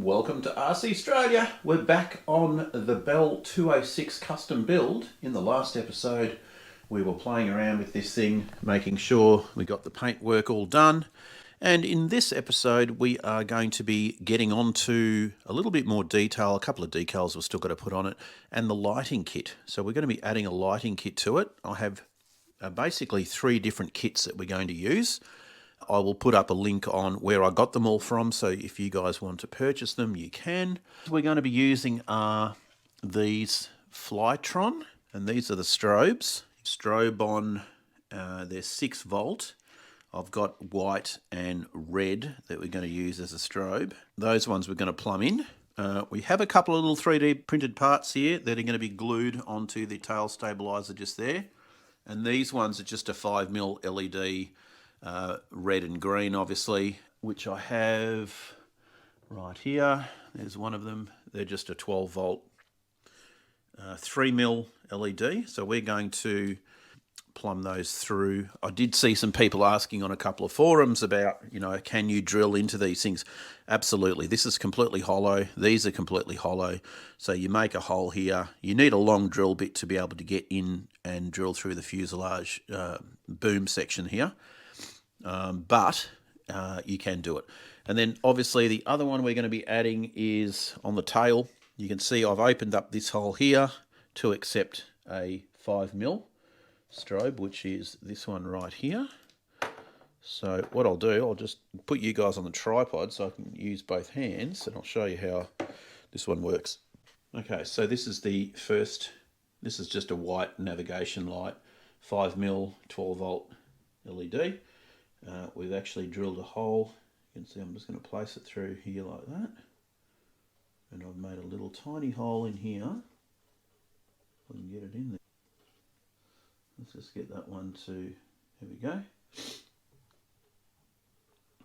Welcome to RC Australia. We're back on the Bell 206 custom build. In the last episode we were playing around with this thing, making sure we got the paintwork all done. And in this episode we are going to be getting on to a little bit more detail, a couple of decals we've still got to put on it, and the lighting kit. So we're going to be adding a lighting kit to it. I have basically 3 different kits that we're going to use. I will put up a link on where I got them all from, so if you guys want to purchase them, you can. We're going to be using these Flytron, and these are the strobes. Strobe on, they're 6 volt. I've got white and red that we're going to use as a strobe. Those ones we're going to plumb in. We have a couple of little 3D printed parts here that are going to be glued onto the tail stabilizer just there. And these ones are just a 5mm LED. Red and green, obviously, which I have right here. There's one of them. They're just a 12 volt 3mm LED. So we're going to plumb those through. I did see some people asking on a couple of forums about, can you drill into these things? Absolutely. This is completely hollow. These are completely hollow. So you make a hole here. You need a long drill bit to be able to get in and drill through the fuselage boom section here. But you can do it. And then obviously the other one we're going to be adding is on the tail. You can see I've opened up this hole here to accept a 5mm strobe, which is this one right here. So what I'll do, I'll just put you guys on the tripod so I can use both hands, and I'll show you how this one works. Okay, so this is the first. This is just a white navigation light, 5mm 12 volt LED. We've actually drilled a hole. You can see I'm just going to place it through here like that. And I've made a little tiny hole in here. I can get it in there. Let's just get that one to, here we go.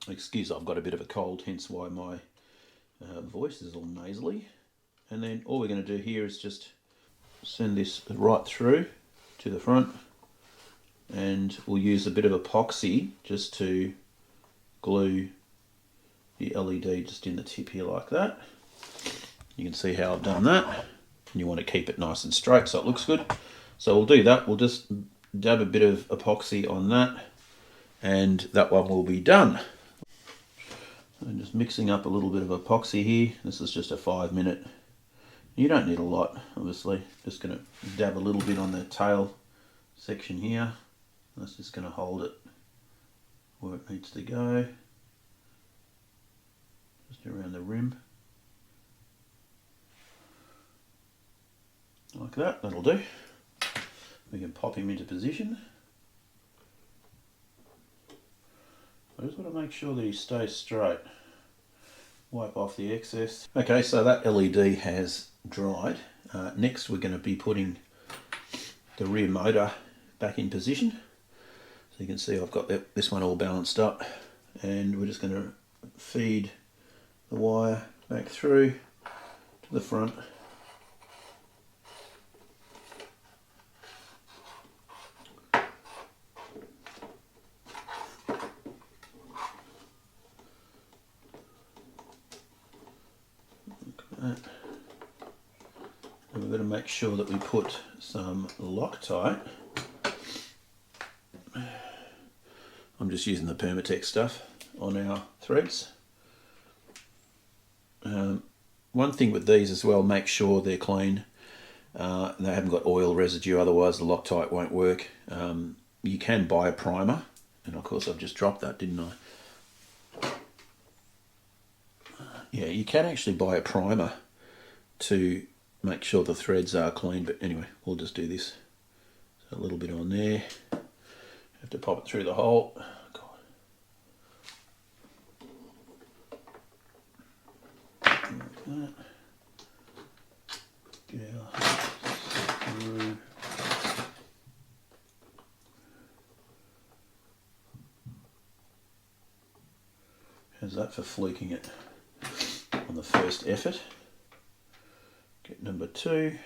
Excuse, I've got a bit of a cold, hence why my voice is all nasally. And then all we're going to do here is just send this right through to the front. And we'll use a bit of epoxy just to glue the LED just in the tip here like that. You can see how I've done that. And you want to keep it nice and straight so it looks good. So we'll do that. We'll just dab a bit of epoxy on that, and that one will be done. I'm just mixing up a little bit of epoxy here. This is just a 5-minute. You don't need a lot, obviously. Just going to dab a little bit on the tail section here. That's just going to hold it where it needs to go, just around the rim, like that. That'll do. We can pop him into position. I just want to make sure that he stays straight. Wipe off the excess. Okay, so that LED has dried. Next we're going to be putting the rear motor back in position. So you can see I've got this one all balanced up, and we're just going to feed the wire back through to the front. Like that. And we're going to make sure that we put some Loctite. I'm just using the Permatex stuff on our threads. One thing with these as well, make sure they're clean. They haven't got oil residue, otherwise the Loctite won't work. You can buy a primer, and of course I've just dropped that, didn't I? Yeah, you can actually buy a primer to make sure the threads are clean, but anyway, we'll just do this. So a little bit on there. Have to pop it through the hole. God. Like that. Get our through. How's that for fluking it on the first effort? Get number 2.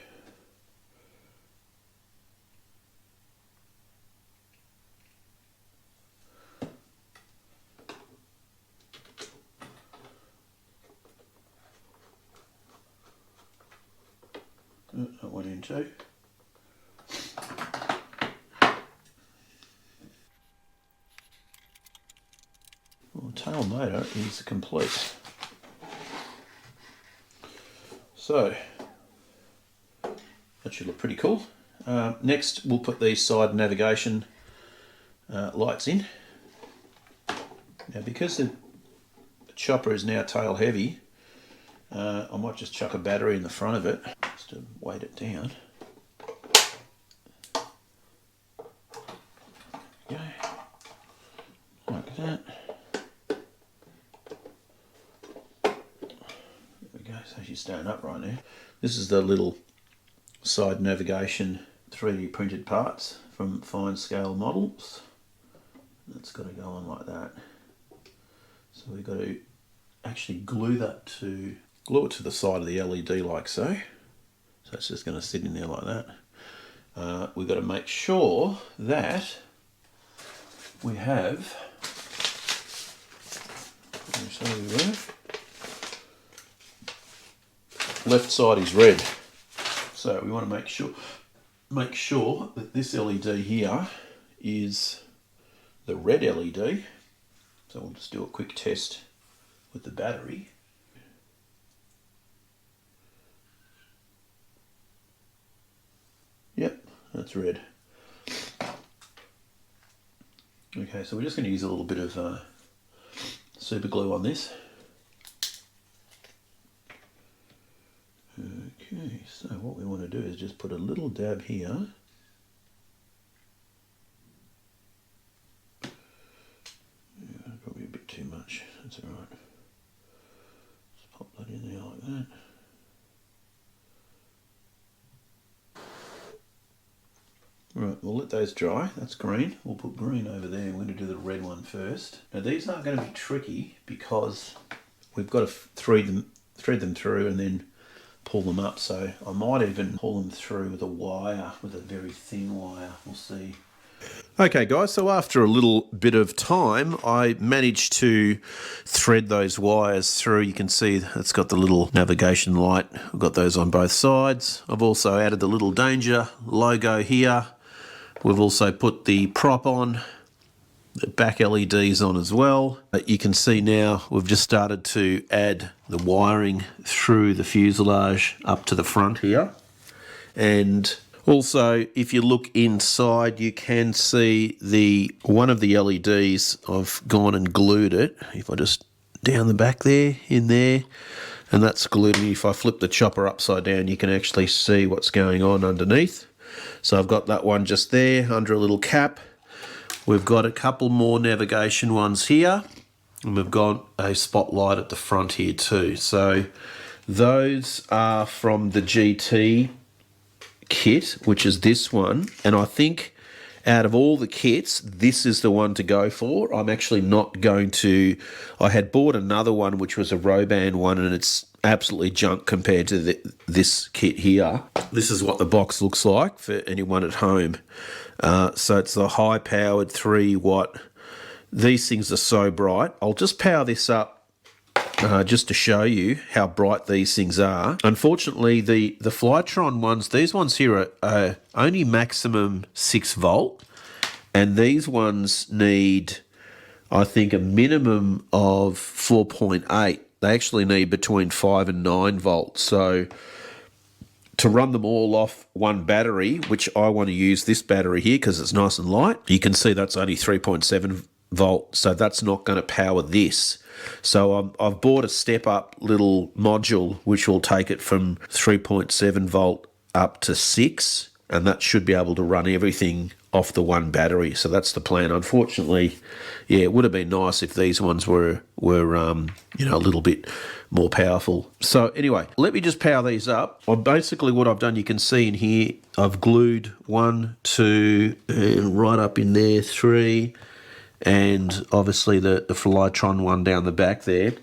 into. Well, the tail motor is complete. So that should look pretty cool. Next, we'll put these side navigation lights in. Now, because the chopper is now tail heavy, I might just chuck a battery in the front of it just to weight it down. Go. Like that. There we go, so she's staying up right now. This is the little side navigation 3D printed parts from fine scale models. That's got to go on like that. So we've got to actually glue it to the side of the LED like so. So it's just going to sit in there like that. We've got to make sure that we have, left side is red. So we want to make sure that this LED here is the red LED. So we'll just do a quick test with the battery. Yep, that's red. Okay, so we're just going to use a little bit of super glue on this. Okay, so what we want to do is just put a little dab here. Yeah, probably a bit too much, that's alright. Just pop that in there like that. Right, we'll let those dry. That's green. We'll put green over there. We're going to do the red one first. Now these aren't going to be tricky because we've got to thread them through and then pull them up. So I might even pull them through with a wire, with a very thin wire. We'll see. Okay guys, so after a little bit of time, I managed to thread those wires through. You can see it's got the little navigation light. I've got those on both sides. I've also added the little danger logo here. We've also put the prop on, the back LEDs on as well. You can see now we've just started to add the wiring through the fuselage up to the front here. And also, if you look inside, you can see one of the LEDs, I've gone and glued it. If I just down the back there, in there, and that's glued. And if I flip the chopper upside down, you can actually see what's going on underneath. So I've got that one just there under a little cap. We've got a couple more navigation ones here, and we've got a spotlight at the front here too. So those are from the GT kit, which is this one, and I think out of all the kits, this is the one to go for. I'm actually not going to... I had bought another one which was a Roban one, and it's absolutely junk compared to this kit here. This is what the box looks like for anyone at home. So it's the high-powered 3-watt. These things are so bright. I'll just power this up just to show you how bright these things are. Unfortunately, the Flytron ones, these ones here are only maximum 6 volt, and these ones need, I think, a minimum of 4.8. They actually need between 5 and 9 volts. So to run them all off one battery, which I want to use this battery here because it's nice and light, you can see that's only 3.7 volt, so that's not going to power this. So I've bought a step-up little module which will take it from 3.7 volt up to 6, and that should be able to run everything off the one battery. So that's the plan. Unfortunately, yeah, it would have been nice if these ones were you know, a little bit more powerful. So anyway, let me just power these up. Basically what I've done, you can see in here, I've glued 1, 2, and right up in there 3, and obviously the Flytron one down the back there.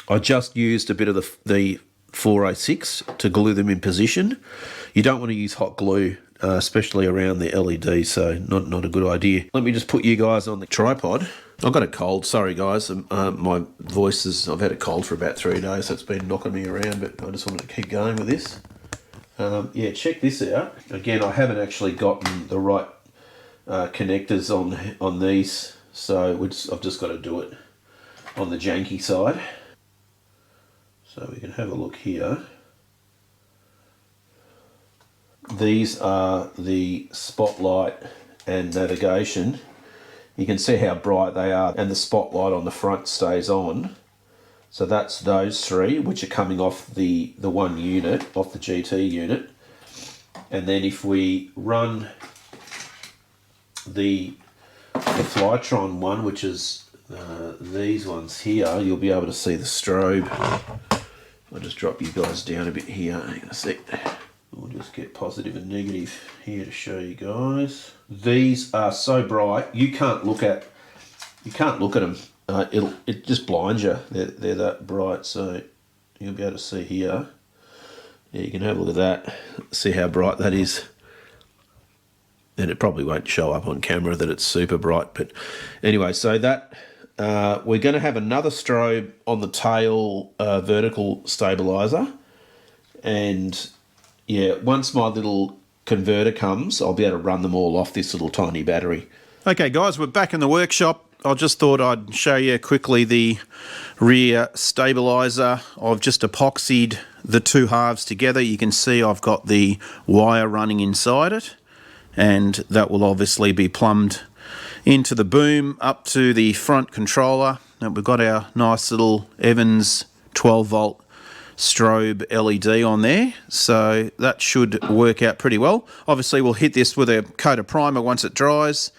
I just used a bit of the 406 to glue them in position. You don't want to use hot glue, especially around the LED, so not a good idea. Let me just put you guys on the tripod. I've got a cold, sorry guys. My voice is, I've had a cold for about 3 days, so it's been knocking me around, but I just wanted to keep going with this. Yeah, check this out. Again, I haven't actually gotten the right connectors on these, so I've just got to do it on the janky side. So we can have a look here. These are the spotlight and navigation. You can see how bright they are, and the spotlight on the front stays on. So that's those three, which are coming off the one unit, off the GT unit. And then if we run the Flytron one, which is these ones here, you'll be able to see the strobe. I'll just drop you guys down a bit here. Hang on a sec. We'll just get positive and negative here to show you guys. These are so bright you can't look at them. It just blinds you. They're that bright, so you'll be able to see here. Yeah, you can have a look at that. See how bright that is. And it probably won't show up on camera that it's super bright, but anyway, so that we're going to have another strobe on the tail vertical stabilizer, and yeah, once my little converter comes, I'll be able to run them all off this little tiny battery. Okay guys, we're back in the workshop. I just thought I'd show you quickly the rear stabilizer. I've just epoxied the two halves together. You can see I've got the wire running inside it, and that will obviously be plumbed into the boom up to the front controller. And we've got our nice little Evans 12 volt strobe LED on there, so that should work out pretty well. Obviously we'll hit this with a coat of primer once it dries,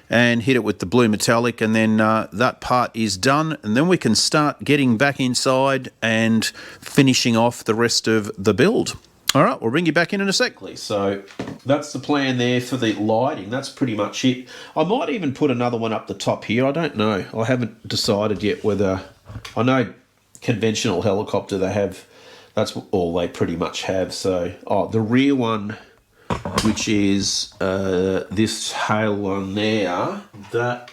and hit it with the blue metallic, and then that part is done, and then we can start getting back inside and finishing off the rest of the build. All right, we'll bring you back in a sec. So that's the plan there for the lighting. That's pretty much it. I might even put another one up the top here. I don't know. I haven't decided yet whether... I know conventional helicopter, they have... That's all they pretty much have. So, the rear one, which is this tail one there, that...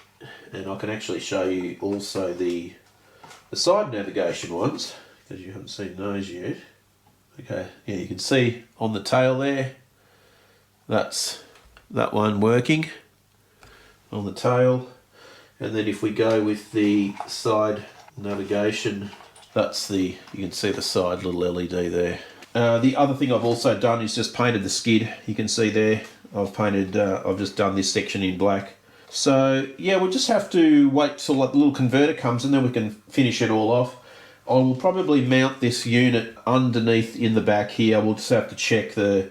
And I can actually show you also the side navigation ones, because you haven't seen those yet. Okay, yeah, you can see on the tail there, that's that one working on the tail. And then if we go with the side navigation, that's you can see the side little LED there. The other thing I've also done is just painted the skid. You can see there, I've just done this section in black. So yeah, we'll just have to wait till that little converter comes, and then we can finish it all off. I will probably mount this unit underneath in the back here. We'll just have to check the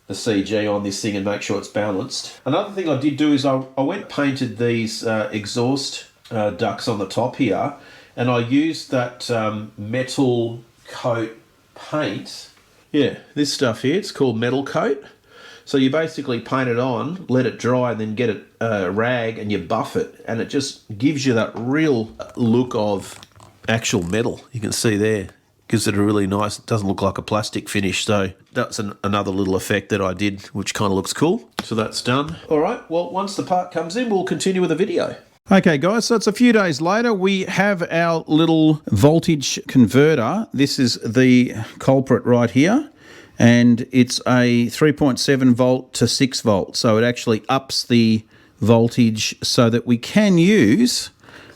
CG on this thing and make sure it's balanced. Another thing I did do is I went and painted these exhaust ducts on the top here, and I used that metal coat paint. Yeah, this stuff here, it's called metal coat. So you basically paint it on, let it dry, and then get a rag and you buff it, and it just gives you that real look of actual metal. You can see there, gives it a really nice, it doesn't look like a plastic finish. So that's another little effect that I did, which kind of looks cool. So that's done. All right, well, once the part comes in, we'll continue with the video. Okay guys, so it's a few days later. We have our little voltage converter. This is the culprit right here, and it's a 3.7 volt to 6 volt. So it actually ups the voltage so that we can use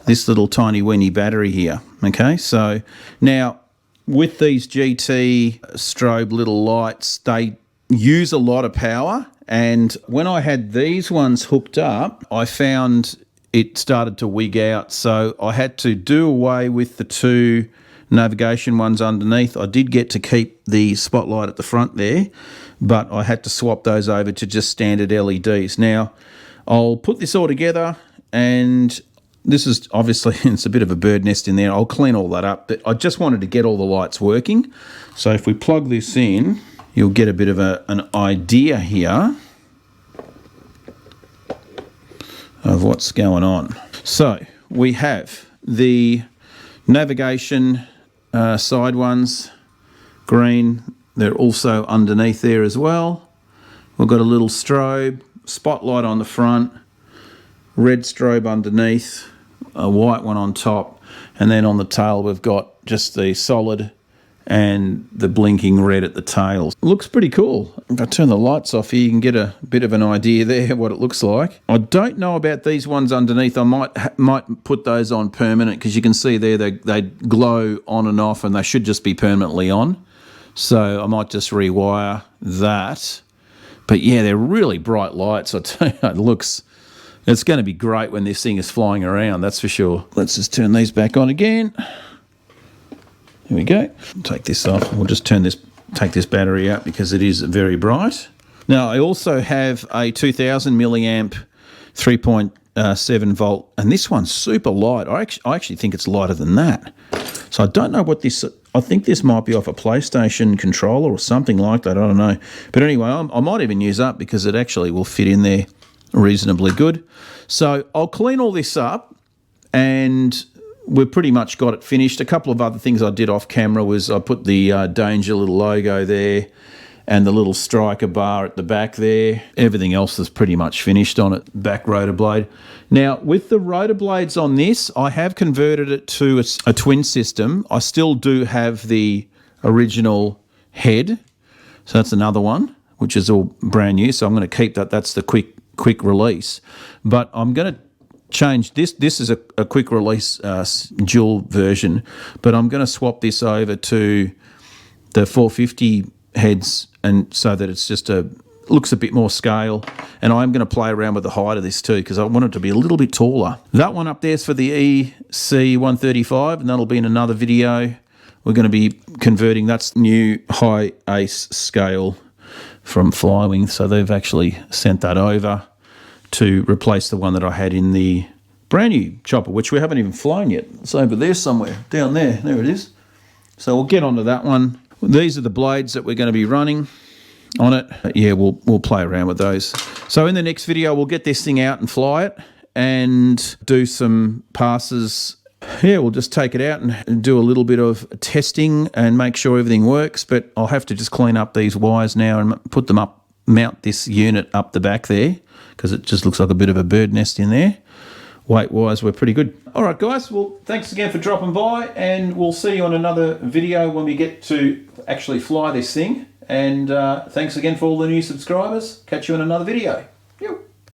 this little tiny weeny battery here. Okay, so now with these GT strobe little lights, they use a lot of power, and when I had these ones hooked up, I found it started to wig out, so I had to do away with the two navigation ones underneath. I did get to keep the spotlight at the front there, but I had to swap those over to just standard LEDs. Now I'll put this all together, and this is obviously, it's a bit of a bird nest in there. I'll clean all that up, but I just wanted to get all the lights working. So if we plug this in, you'll get a bit of an idea here of what's going on. So we have the navigation side ones, green. They're also underneath there as well. We've got a little strobe, spotlight on the front, red strobe underneath, a white one on top, and then on the tail we've got just the solid and the blinking red at the tail. Looks pretty cool. If I turn the lights off here, you can get a bit of an idea there what it looks like. I don't know about these ones underneath. I might put those on permanent, because you can see there they glow on and off, and they should just be permanently on. So I might just rewire that. But yeah, they're really bright lights. I tell you, it's going to be great when this thing is flying around, that's for sure. Let's just turn these back on again. Here we go. Take this off. We'll just take this battery out because it is very bright. Now, I also have a 2000 milliamp 3.7 volt, and this one's super light. I actually think it's lighter than that. So I don't know what this, I think this might be off a PlayStation controller or something like that. I don't know. But anyway, I might even use that because it actually will fit in there reasonably good. So I'll clean all this up, and we've pretty much got it finished. A couple of other things I did off camera was I put the Danger little logo there and the little striker bar at the back there. Everything else is pretty much finished on it, back rotor blade. Now, with the rotor blades on this, I have converted it to a twin system. I still do have the original head. So that's another one, which is all brand new. So I'm going to keep that. That's the quick release. But I'm going to change this. This is a quick release dual version, but I'm going to swap this over to the 450 heads, and so that it's just looks a bit more scale. And I'm going to play around with the height of this too, because I want it to be a little bit taller. That one up there's for the EC135, and that'll be in another video. We're going to be converting, that's new high ace scale from Flywing, so they've actually sent that over to replace the one that I had in the brand new chopper, which we haven't even flown yet. It's over there somewhere, down there. There it is. So we'll get onto that one. These are the blades that we're going to be running on it. Yeah, we'll play around with those. So in the next video, we'll get this thing out and fly it and do some passes. Yeah, we'll just take it out and do a little bit of testing and make sure everything works. But I'll have to just clean up these wires now and put them up, mount this unit up the back there, because it just looks like a bit of a bird nest in there. Weight-wise, we're pretty good. All right, guys. Well, thanks again for dropping by, and we'll see you on another video when we get to actually fly this thing. And thanks again for all the new subscribers. Catch you in another video.